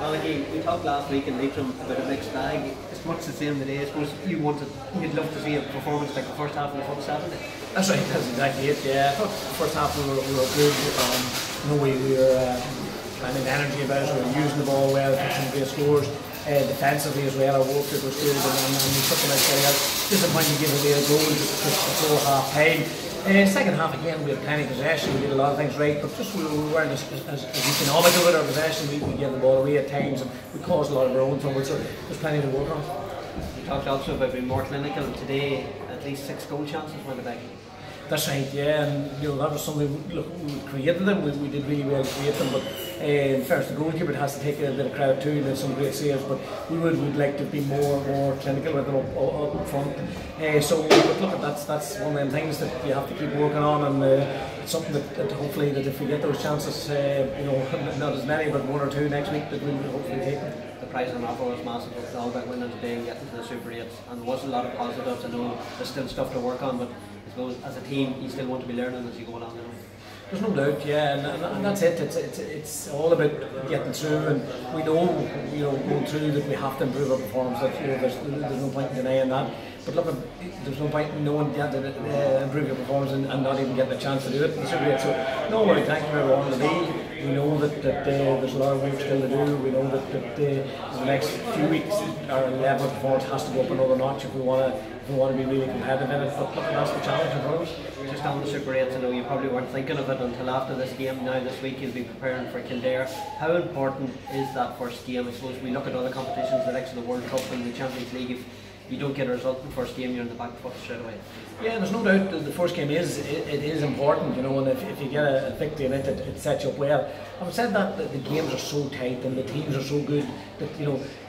Malachy, we talked last week in Leitrim about a mixed bag. It's much the same today. I suppose you'd love to see a performance like the first half of the full Saturday. That's right, that's exactly it, yeah. I thought the first half we were good. We were planning energy about it, we were using the ball well, took some great scores. Defensively as well, our work was good, and we took them out. Disappointing to give away a goal just before half time. Second half again, we had plenty of possession, we did a lot of things right, but just we weren't as economical with our possession. We gave the ball away at times and we caused a lot of our own trouble, so there's plenty to work on. You talked also about being more clinical, and today at least 6 goal chances went away. That's right, yeah, and that was something, look, we created them, we did really well to create them, but first the goalkeeper has to take a bit of credit too, there's some great saves, but we'd like to be more clinical with them up front. So look, that's one of them things that you have to keep working on, and it's something that hopefully that if we get those chances, not as many, but 1 or 2 next week, that we'll hopefully take them. The prize on offer was massive. It was all about winning today and getting to the Super 8s, and there was a lot of positives. I know there's still stuff to work on, but I suppose as a team you still want to be learning as you go along. There's no doubt, yeah, and that's it. It's all about getting through, and we know, going through that we have to improve our performance. That, there's no point in denying that. But look, there's no point in knowing you have to improve your performance and not even getting a chance to do it. So no, we're thankful for everyone to be. We know that there's a lot of work still to do. We know that in the next few weeks our level of performance has to go up another notch if we want to be really competitive in it. But look, that's the challenge in front of us. Just on the Super 8s, I know you probably weren't thinking of it until after this game. Now this week you'll be preparing for Kildare. How important is that first game? I suppose we look at other competitions, the likes of the World Cup and the Champions League. If you don't get a result in the first game, you're in the back foot straight away. Yeah, there's no doubt the first game is important, and if you get a victory in it, it sets you up well. Having said that, the games are so tight and the teams are so good that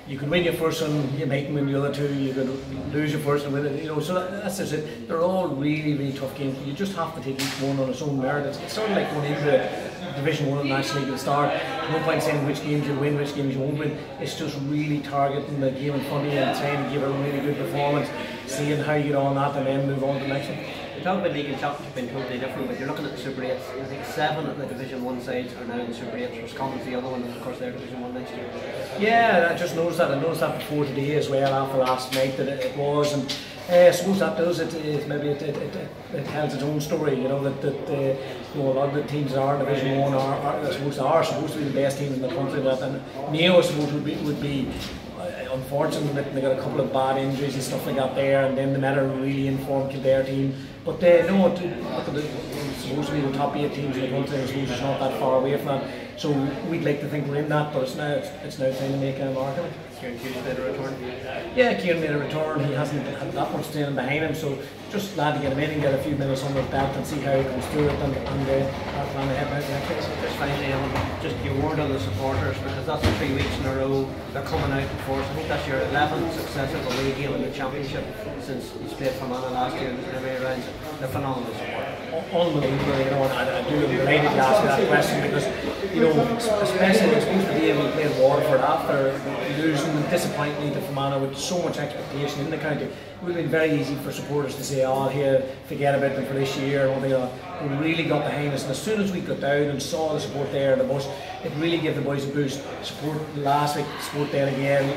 you can win your first one, you might win the other 2, you can lose your first and win it, so that's just it. They're all really tough games. You just have to take each one on its own merit. It's sort of like going into Division 1 of the National League at the start. No point saying which games you'll win, which games you won't win. It's just really targeting the game in front of you and trying to give a really good performance, seeing how you get on that, and then move on to the next one. We talk about league and championship being totally different, but you're looking at the Super 8s. I think 7 of the Division 1 sides are now in the Super 8s. Roscommon's the other one, and of course they're Division 1 next year. Yeah, I just noticed that. I noticed that before today as well, after last night, that it was. And I suppose that does it. Maybe it tells its own story. A lot of the teams that are in Division 1 are supposed to be the best teams in the country. And Mayo, I suppose, would be unfortunate that they got a couple of bad injuries and stuff like that there, and then they met a really informed Kildare team. But no, supposed to be the top 8 teams in the country. I suppose it's not that far away from that. So we'd like to think we're in that, but it's now time to make a mark of it. Kieran Hughes made a return. Yeah, Kieran made a return. He hasn't had that much training behind him, so just glad to get him in and get a few minutes under his belt and see how he comes through it and plan ahead about next week. Just finally, Alan, just your word on the supporters, because that's 3 weeks in a row they're coming out in force. I think that's your 11th successive away game in the championship since you played for Monaghan last year in the away rounds. They're phenomenal support. Unbelievable, and I do delighted to ask that question because, especially I suppose the day we played Waterford after losing disappointingly to Fermanagh with so much expectation in the county, it would have been very easy for supporters to say, oh, here, forget about them for this year, and we really got behind us. And as soon as we got down and saw the support there in the bus, it really gave the boys a boost. Support last week, support there again,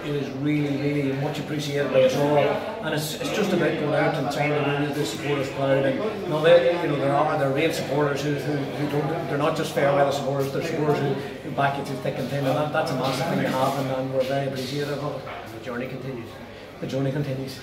it was really much appreciated by us all. And it's just about going out and trying to do the supporters proud. And there are real supporters who don't, they're not just fair weather supporters, they're supporters who back you through thick and thin, and that's a massive thing to have, and we're very appreciative of it. The journey continues. The journey continues.